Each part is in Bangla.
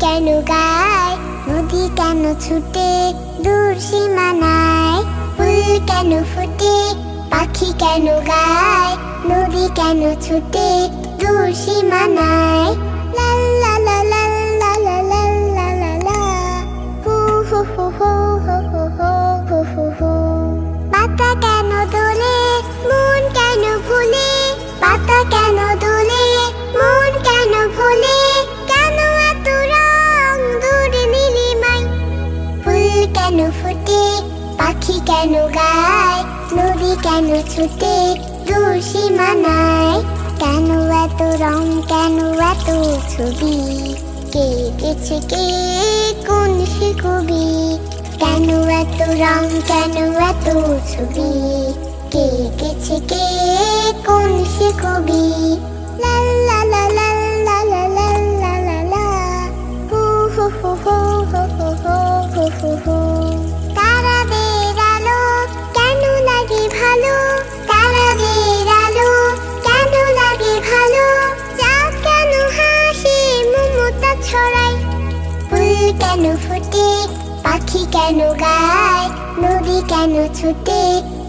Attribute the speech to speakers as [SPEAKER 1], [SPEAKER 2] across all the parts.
[SPEAKER 1] কেন গায়, নদী কেন ছুটে দূর সীমানায়। ফুল কেন ফোটে, পাখি কেন গায়, নদী কেন ছুটে দূর সীমানায়। লা লা লা লা লা লা লা লা লা লা, হু হু হু হু হু হু হু হু হু। পাতা কেন দোলে, মন কেন ভুলে, পাতা কেন দোলে, মন কেন ভুলে, কেন এত রং দূর নীলিমায়। ফুল কেন ফোটে, পাখি কেন গায়, নদী কেন ছুটে দূর সীমানায়। কেন এত রং, কেন এত ছবি, কে গেছে কে কোন সে কবি। কেন এত রং, কেন এত ছবি, কে গেছে কে কোন সে কবি। লা লা লা লা লা লা লা লা লা লা, হু হু হু হু হু হু হু হু হু। তারাদের আলো কেন লাগে ভালো, তারাদের আলো কেন লাগে ভালো, চাঁদ কেন হাসে মমতা ছড়ায়। ফুল কেন ফোটে, পাখি কেন গায়, নদী কেন ছুটে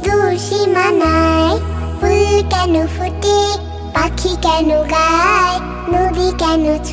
[SPEAKER 1] দূর সীমানায়। ফুল কেন ফোটে, পাখি কেন গায়, নদী কেন ছুটে